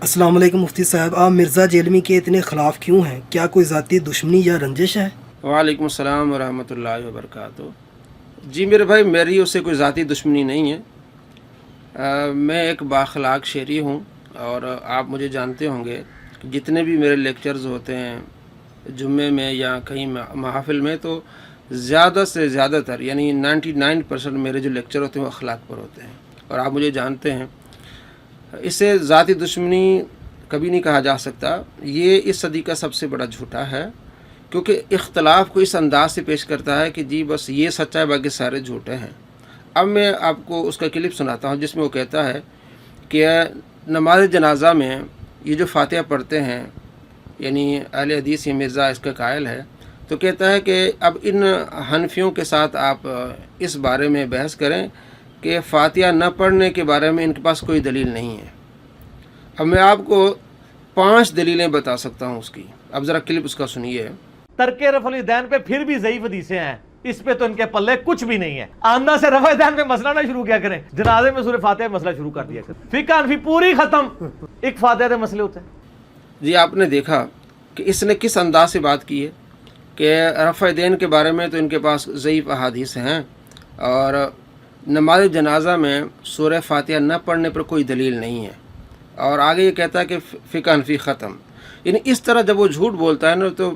السلام علیکم مفتی صاحب، آپ مرزا جیلمی کے اتنے خلاف کیوں ہیں؟ کیا کوئی ذاتی دشمنی یا رنجش ہے؟ وعلیکم السلام ورحمۃ اللہ وبرکاتہ۔ جی میرے بھائی، میری اس سے کوئی ذاتی دشمنی نہیں ہے۔ میں ایک بااخلاق شہری ہوں، اور آپ مجھے جانتے ہوں گے کہ جتنے بھی میرے لیکچرز ہوتے ہیں جمعے میں یا کہیں محافل میں، تو زیادہ سے زیادہ تر یعنی 99% میرے جو لیکچر ہوتے ہیں وہ اخلاق پر ہوتے ہیں، اور آپ مجھے جانتے ہیں۔ اس سے ذاتی دشمنی کبھی نہیں کہا جا سکتا۔ یہ اس صدی کا سب سے بڑا جھوٹا ہے، کیونکہ اختلاف کو اس انداز سے پیش کرتا ہے کہ جی بس یہ سچا ہے، باقی سارے جھوٹے ہیں۔ اب میں آپ کو اس کا کلپ سناتا ہوں جس میں وہ کہتا ہے کہ نماز جنازہ میں یہ جو فاتحہ پڑھتے ہیں، یعنی اہل حدیث یہ مرزا اس کا قائل ہے، تو کہتا ہے کہ اب ان حنفیوں کے ساتھ آپ اس بارے میں بحث کریں کہ فاتحہ نہ پڑھنے کے بارے میں ان کے پاس کوئی دلیل نہیں ہے۔ اب میں آپ کو 5 دلیلیں بتا سکتا ہوں اس کی۔ اب ذرا کلپ اس کا سنیے۔ ترک رفع الیدین پہ پھر بھی ضعیف حدیثیں ہیں، اس پہ تو ان کے پلے کچھ بھی نہیں ہے۔ آمدہ سے رفع الیدین پہ مسئلہ نہ شروع کیا کریں، جنازے میں سورہ فاتحہ مسئلہ شروع کر دیا کریں۔ فقہ حنفی پوری ختم، ایک فاتحہ دے مسئلے ہوتے ہیں۔ جی آپ نے دیکھا کہ اس نے کس انداز سے بات کی ہے کہ رفع دین کے بارے میں تو ان کے پاس ضعیف احادیث ہیں، اور نماز جنازہ میں سورہ فاتحہ نہ پڑھنے پر کوئی دلیل نہیں ہے، اور آگے یہ کہتا ہے کہ فقہ حنفی ختم۔ یعنی اس طرح جب وہ جھوٹ بولتا ہے نا، تو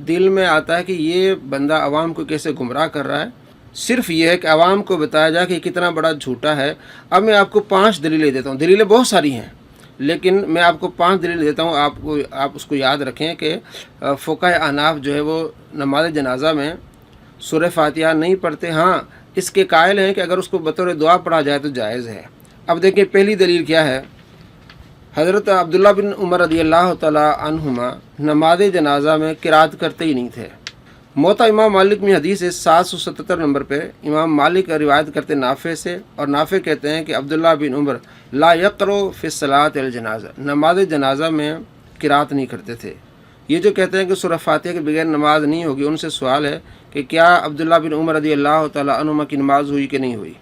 دل میں آتا ہے کہ یہ بندہ عوام کو کیسے گمراہ کر رہا ہے۔ صرف یہ ہے کہ عوام کو بتایا جائے کہ یہ کتنا بڑا جھوٹا ہے۔ اب میں آپ کو 5 دلیلیں دیتا ہوں، دلیلیں بہت ساری ہیں، لیکن میں آپ کو 5 دلیل دیتا ہوں۔ آپ اس کو یاد رکھیں کہ فقہ احناف جو ہے وہ نماز جنازہ میں سورہ فاتحہ نہیں پڑھتے۔ ہاں، اس کے قائل ہیں کہ اگر اس کو بطور دعا پڑھا جائے تو جائز ہے۔ اب دیکھیں پہلی دلیل کیا ہے۔ حضرت عبداللہ بن عمر رضی اللہ تعالیٰ عنہما نماز جنازہ میں قرات کرتے ہی نہیں تھے۔ موطا امام مالک میں حدیث ہے 777 نمبر پہ امام مالک روایت کرتے نافع سے، اور نافع کہتے ہیں کہ عبداللہ بن عمر لا یقرؤ فی الصلاۃ الجنازہ، نماز جنازہ میں قرات نہیں کرتے تھے۔ یہ جو کہتے ہیں کہ سورہ فاتحہ کے بغیر نماز نہیں ہوگی، ان سے سوال ہے کہ کیا عبداللہ بن عمر رضی اللہ تعالیٰ عنہما کی نماز ہوئی کہ نہیں ہوئی؟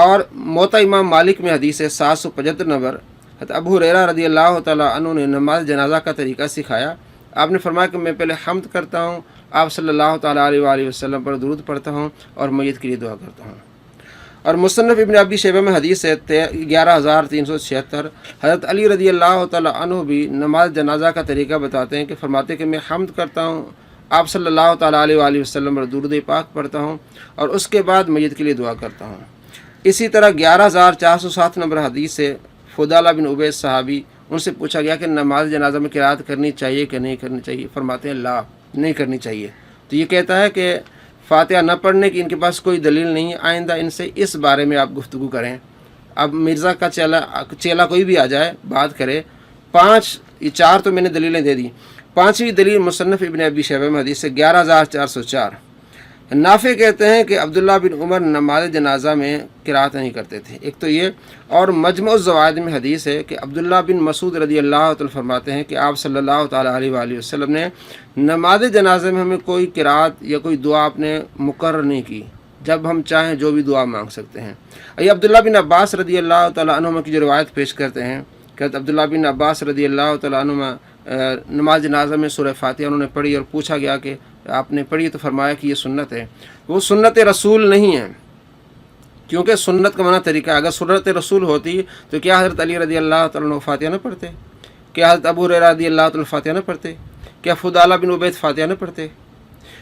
اور موطا امام مالک میں حدیث ہے 775 نمبر، حضرت ابو ہریرہ رضی اللہ تعالیٰ عنہ نے نماز جنازہ کا طریقہ سکھایا۔ آپ نے فرمایا کہ میں پہلے حمد کرتا ہوں، آپ صلی اللہ تعالیٰ علیہ وآلہ وسلم پر درود پڑھتا ہوں، اور میت کے لیے دعا کرتا ہوں۔ اور مصنف ابن ابی شیبہ میں حدیث ہے 11376، حضرت علی رضی اللہ تعالیٰ عنہ بھی نماز جنازہ کا طریقہ بتاتے ہیں کہ فرماتے ہیں کہ میں حمد کرتا ہوں، آپ صلی اللہ تعالیٰ علیہ وآلہ وسلم پر درود پاک پڑھتا ہوں، اور اس کے بعد میت کے لیے دعا کرتا ہوں۔ اسی طرح 11407 نمبر حدیث سے فضالہ بن عبید صحابی، ان سے پوچھا گیا کہ نماز جنازہ میں قرات کرنی چاہیے کہ نہیں کرنی چاہیے؟ فرماتے ہیں لا، نہیں کرنی چاہیے۔ تو یہ کہتا ہے کہ فاتحہ نہ پڑھنے کی ان کے پاس کوئی دلیل نہیں ہے، آئندہ ان سے اس بارے میں آپ گفتگو کریں۔ اب مرزا کا چیلا کوئی بھی آ جائے بات کرے، 4 تو میں نے دلیلیں دے دی۔ 5ویں دلیل مصنف ابن ابی شیبہ میں حدیث سے 11404، نافع کہتے ہیں کہ عبداللہ بن عمر نماز جنازہ میں قرات نہیں کرتے تھے، ایک تو یہ۔ اور مجموع الزوائد میں حدیث ہے کہ عبداللہ بن مسعود رضی اللہ تعالیٰ فرماتے ہیں کہ آپ صلی اللہ تعالیٰ علیہ وآلہ وسلم نے نماز جنازہ میں ہمیں کوئی قرات یا کوئی دعا اپنے مقرر نہیں کی، جب ہم چاہیں جو بھی دعا مانگ سکتے ہیں۔ یہ عبداللہ بن عباس رضی اللہ تعالیٰ عنہما کی جو روایت پیش کرتے ہیں کہ عبداللہ بن عباس رضی اللہ تعالیٰ عنہما نماز جنازہ میں سورہ فاتحہ انہوں نے پڑھی، اور پوچھا گیا کہ آپ نے پڑھی؟ تو فرمایا کہ یہ سنت ہے۔ وہ سنت رسول نہیں ہے، کیونکہ سنت کا منع طریقہ ہے۔ اگر سنت رسول ہوتی تو کیا حضرت علی رضی اللہ تعالیٰ عنہ فاتحہ نہ پڑھتے؟ کیا حضرت ابو ہریرہ رضی اللہ تعالیٰ فاتحہ نہ پڑھتے؟ کیا فضالہ بن عبید فاتحہ نہ پڑھتے؟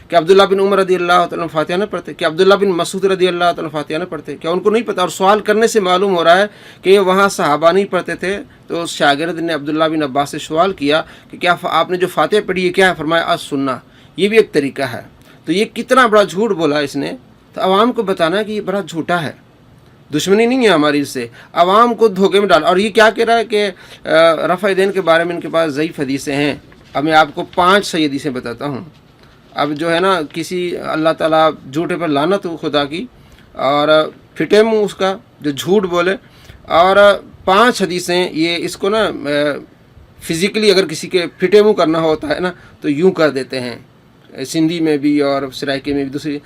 کیا عبداللہ بن عمر رضی اللہ تعالیٰ فاتحہ نہ پڑھتے؟ کیا عبداللہ بن مسعود رضی اللہ تعالیٰ فاتحہ نہ پڑھتے؟ کیا ان کو نہیں پتہ؟ اور سوال کرنے سے معلوم ہو رہا ہے کہ وہاں صحابہ نہیں پڑھتے تھے، تو اس شاگرد نے عبداللہ بن عباس سے سوال کیا کہ کیا آپ نے جو فاتحہ پڑھی ہے کیا ہے؟ فرمایا السنہ۔ یہ بھی ایک طریقہ ہے۔ تو یہ کتنا بڑا جھوٹ بولا اس نے، تو عوام کو بتانا ہے کہ یہ بڑا جھوٹا ہے۔ دشمنی نہیں ہے ہماری اس سے، عوام کو دھوکے میں ڈال۔ اور یہ کیا کہہ رہا ہے کہ رفع دین کے بارے میں ان کے پاس ضعیف حدیثیں ہیں۔ اب میں آپ کو 5 صحیح حدیثیں بتاتا ہوں۔ اب جو ہے نا، کسی اللہ تعالیٰ جھوٹے پر لعنت ہو خدا کی، اور پھٹے منہ اس کا جو جھوٹ بولے۔ اور 5 حدیثیں یہ اس کو نا فزیکلی اگر کسی کے پھٹے منہ کرنا ہوتا ہے نا تو یوں کر دیتے ہیں، سندھی میں بھی اور سرائکی میں بھی، دوسری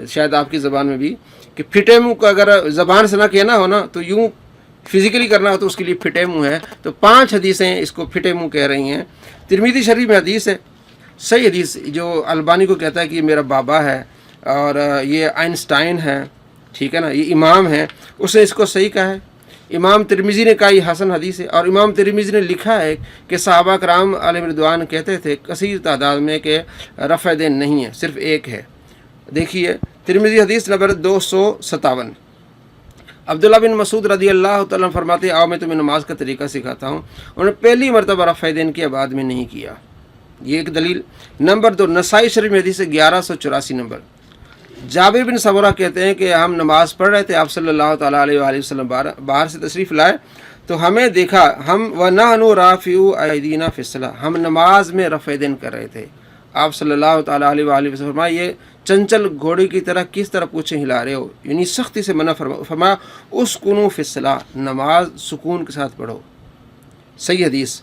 شاید آپ کی زبان میں بھی، کہ پھٹے منہ کو اگر زبان سے نہ کہنا ہو نا تو یوں فزیکلی کرنا ہو تو اس کے لیے پھٹے منہ ہے. تو 5 حدیثیں اس کو پھٹے منہ کہہ رہی ہیں. ترمذی شریف میں حدیث ہے، صحیح حدیث، جو البانی کو کہتا ہے کہ یہ میرا بابا ہے اور یہ آئنسٹائن ہے، ٹھیک ہے نا، یہ امام ہے، اس نے اس کو صحیح کہا ہے. امام ترمذی نے کہا یہ حسن حدیث ہے. اور امام ترمذی نے لکھا ہے کہ صحابہ کرام علیہ رضوان کہتے تھے کثیر تعداد میں کہ رفع دین نہیں ہے، صرف ایک ہے. دیکھیے ترمذی حدیث نمبر 257. عبداللہ بن مسعود رضی اللہ تعالیٰ عنہ فرماتے ہیں آؤ میں تمہیں نماز کا طریقہ سکھاتا ہوں. انہوں نے پہلی مرتبہ رفع دین کیا، بعد میں نہیں کیا. یہ ایک دلیل. نمبر 2 نسائی شریف میں حدیث 1184 نمبر. جابر بن سمرہ کہتے ہیں کہ ہم نماز پڑھ رہے تھے، آپ صلی اللہ تعالیٰ علیہ وآلہ وسلم باہر سے تشریف لائے تو ہمیں دیکھا، ہم وَنَحْنُ رَافِعُو أَيْدِينَا فِي الصَّلَاةِ، ہم نماز میں رفع دین کر رہے تھے. آپ صلی اللہ تعالیٰ علیہ وآلہ وسلم فرمایا یہ چنچل گھوڑے کی طرح کس طرح پوچھیں ہلا رہے ہو، یعنی سختی سے منع فرمایا اسکنوا فی الصلاۃ، نماز سکون کے ساتھ پڑھو. صحیح حدیث.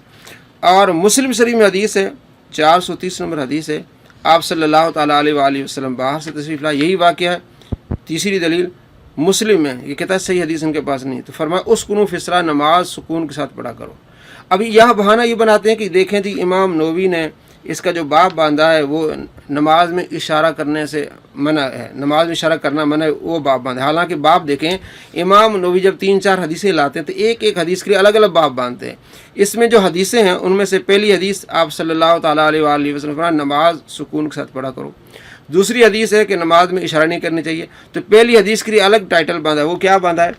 اور مسلم شریف میں حدیث ہے 430 نمبر حدیث ہے، آپ صلی اللہ تعالیٰ علیہ وآلہ وسلم باہر سے تشریف لائے، یہی واقعہ ہے. تیسری دلیل مسلم میں یہ کہتا ہے صحیح حدیث ان کے پاس نہیں، تو فرمایا اسکنوا فی الصلاۃ، نماز سکون کے ساتھ پڑھا کرو. ابھی یہاں بہانہ یہ بناتے ہیں کہ دیکھیں جی امام نووی نے اس کا جو باب باندھا ہے وہ نماز میں اشارہ کرنے سے منع ہے، نماز میں اشارہ کرنا منع ہے، وہ باب باندھا ہے. حالانکہ باب دیکھیں امام نووی جب 3-4 حدیثیں لاتے ہیں تو ایک ایک حدیث کے لیے الگ الگ باب باندھتے ہیں. اس میں جو حدیثیں ہیں ان میں سے پہلی حدیث آپ صلی اللہ تعالیٰ علیہ وآلہ وسلم فرمایا نماز سکون کے ساتھ پڑھا کرو. دوسری حدیث ہے کہ نماز میں اشارہ نہیں کرنی چاہیے. تو پہلی حدیث کے لیے الگ ٹائٹل باندھا ہے، وہ کیا باندھا ہے؟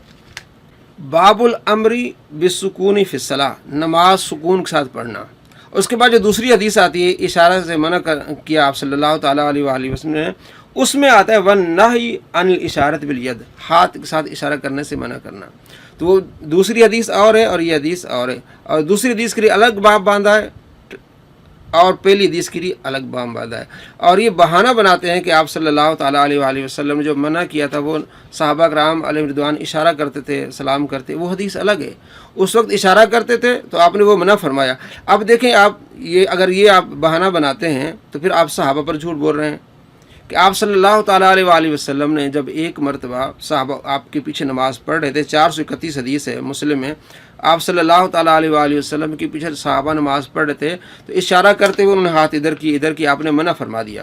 باب الامری بالسکون فی الصلاۃ، نماز سکون کے ساتھ پڑھنا. اس کے بعد جو دوسری حدیث آتی ہے اشارہ سے منع کیا آپ صلی اللہ تعالیٰ علیہ وآلہ وسلم نے، اس میں آتا ہے وَالنَّهْيُ عَنِ الْإِشَارَةِ بِالْيَدِ، ہاتھ کے ساتھ اشارہ کرنے سے منع کرنا. تو وہ دوسری حدیث اور ہے اور یہ حدیث اور ہے، اور دوسری حدیث کے لیے الگ باب باندھا ہے اور پہلی حدیث کے لیے الگ باب باندھا ہے. اور یہ بہانہ بناتے ہیں کہ آپ صلی اللہ تعالیٰ علیہ وآلہ وسلم نے جو منع کیا تھا وہ صحابہ کرام علیہ رضوان اشارہ کرتے تھے، سلام کرتے، وہ حدیث الگ ہے. اس وقت اشارہ کرتے تھے تو آپ نے وہ منع فرمایا. اب دیکھیں آپ اگر یہ آپ بہانہ بناتے ہیں تو پھر آپ صحابہ پر جھوٹ بول رہے ہیں کہ آپ صلی اللہ تعالیٰ علیہ وآلہ وسلم نے جب ایک مرتبہ صحابہ آپ کے پیچھے نماز پڑھ رہے تھے، 431 حدیث ہے مسلم میں، آپ صلی اللہ تعالیٰ علیہ وآلہ وسلم کے پیچھے صحابہ نماز پڑھ رہے تھے تو اشارہ کرتے ہوئے انہوں نے ہاتھ ادھر کی آپ نے منع فرما دیا.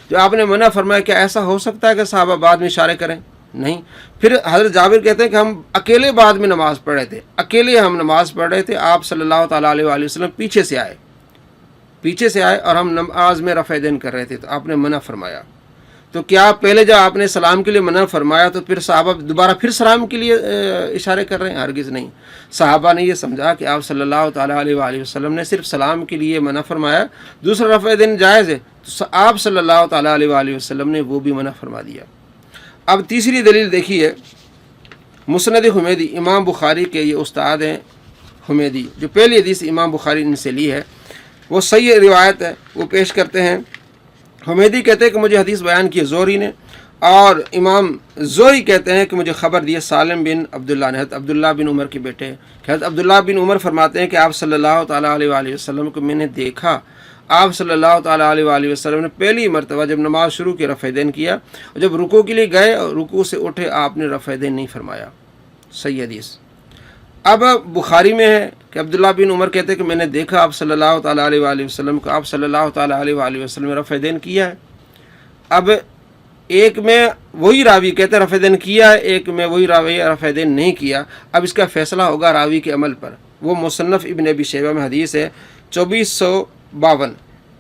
جو آپ نے منع فرمایا کیا ایسا ہو سکتا ہے کہ صحابہ بعد میں اشارے کریں؟ نہیں. پھر حضرت جابر کہتے ہیں کہ ہم اکیلے بعد میں نماز پڑھ رہے تھے، اکیلے ہم نماز پڑھ رہے تھے، آپ صلی اللہ تعالیٰ علیہ وآلہ وسلم پیچھے سے آئے اور ہم نماز میں رفع دین کر رہے تھے تو آپ نے منع فرمایا. تو کیا پہلے جب آپ نے سلام کے لیے منع فرمایا تو پھر صحابہ دوبارہ پھر سلام کے لیے اشارے کر رہے ہیں؟ ہرگز نہیں. صحابہ نے یہ سمجھا کہ آپ صلی اللہ تعالیٰ علیہ وآلہ وسلم نے صرف سلام کے لیے منع فرمایا، دوسرا رفع دین جائز ہے، تو آپ صلی اللہ تعالیٰ علیہ وآلہ وسلم نے وہ بھی منع فرما دیا. اب تیسری دلیل دیکھیے مسند حمیدی، امام بخاری کے یہ استاد ہیں حمیدی، جو پہلی حدیث امام بخاری نے سے لی ہے وہ صحیح روایت ہے، وہ پیش کرتے ہیں. حمیدی کہتے ہیں کہ مجھے حدیث بیان کی زہری نے، اور امام زہری کہتے ہیں کہ مجھے خبر دی سالم بن عبداللہ نے، حضرت عبداللہ بن عمر کے بیٹے. حضرت عبداللہ بن عمر فرماتے ہیں کہ آپ صلی اللہ تعالیٰ علیہ وآلہ وسلم کو میں نے دیکھا، آپ صلی اللہ تعالیٰ علیہ وآلہ وسلم نے پہلی مرتبہ جب نماز شروع کی رفع دین کیا، اور جب رکوع کے لیے گئے اور رکوع سے اٹھے آپ نے رفع دین نہیں فرمایا. صحیح حدیث. اب بخاری میں ہے کہ عبداللہ بن عمر کہتے ہیں کہ میں نے دیکھا آپ صلی اللہ تعالیٰ علیہ وآلہ وسلم کو، آپ صلی اللہ تعالیٰ علیہ وآلہ وسلم نے رفع دین کیا ہے. اب ایک میں وہی راوی کہتے ہیں رفع دین کیا ہے، ایک میں وہی راوی رفع دین نہیں کیا. اب اس کا فیصلہ ہوگا راوی کے عمل پر. وہ مصنف ابن ابی شیبہ میں حدیث ہے 2452.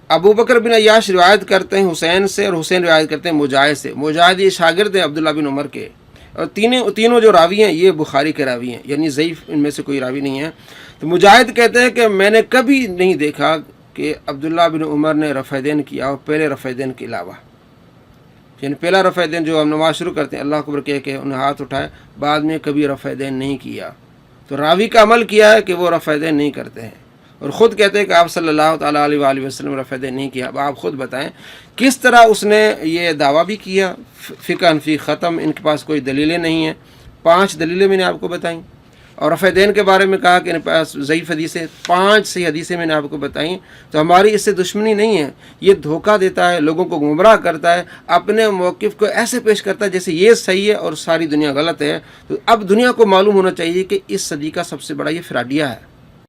ابو بکر بن عیاش روایت کرتے ہیں حسین سے، اور حسین روایت کرتے ہیں مجاہد سے. مجاہد یہ شاگرد ہیں عبداللہ بن عمر کے، اور تینوں جو راوی ہیں یہ بخاری کے راوی ہیں، یعنی ضعیف ان میں سے کوئی راوی نہیں ہے. تو مجاہد کہتے ہیں کہ میں نے کبھی نہیں دیکھا کہ عبداللہ بن عمر نے رفع دین کیا اور پہلے رفع دین کے علاوہ، یعنی پہلا رفع دین جو ہم نماز شروع کرتے ہیں اللہ اکبر کہہ کے انہیں ہاتھ اٹھائے، بعد میں کبھی رفع دین نہیں کیا. تو راوی کا عمل کیا ہے کہ وہ رفع دین نہیں کرتے ہیں، اور خود کہتے ہیں کہ آپ صلی اللہ تعالیٰ علیہ وآلہ وسلم رفع دین نہیں کیا. اب آپ خود بتائیں کس طرح اس نے یہ دعویٰ بھی کیا. فقہ فی ختم، ان کے پاس کوئی دلیلیں نہیں ہیں. 5 دلیلیں میں نے آپ کو بتائیں. اور رفع دین کے بارے میں کہا کہ ان پاس ضعیف حدیثیں 5 صحیح حدیثیں میں نے آپ کو بتائیں، تو ہماری اس سے دشمنی نہیں ہے. یہ دھوکہ دیتا ہے، لوگوں کو گمراہ کرتا ہے، اپنے موقف کو ایسے پیش کرتا ہے جیسے یہ صحیح ہے اور ساری دنیا غلط ہے. تو اب دنیا کو معلوم ہونا چاہیے کہ اس صدی کا سب سے بڑا یہ فراڈیا ہے.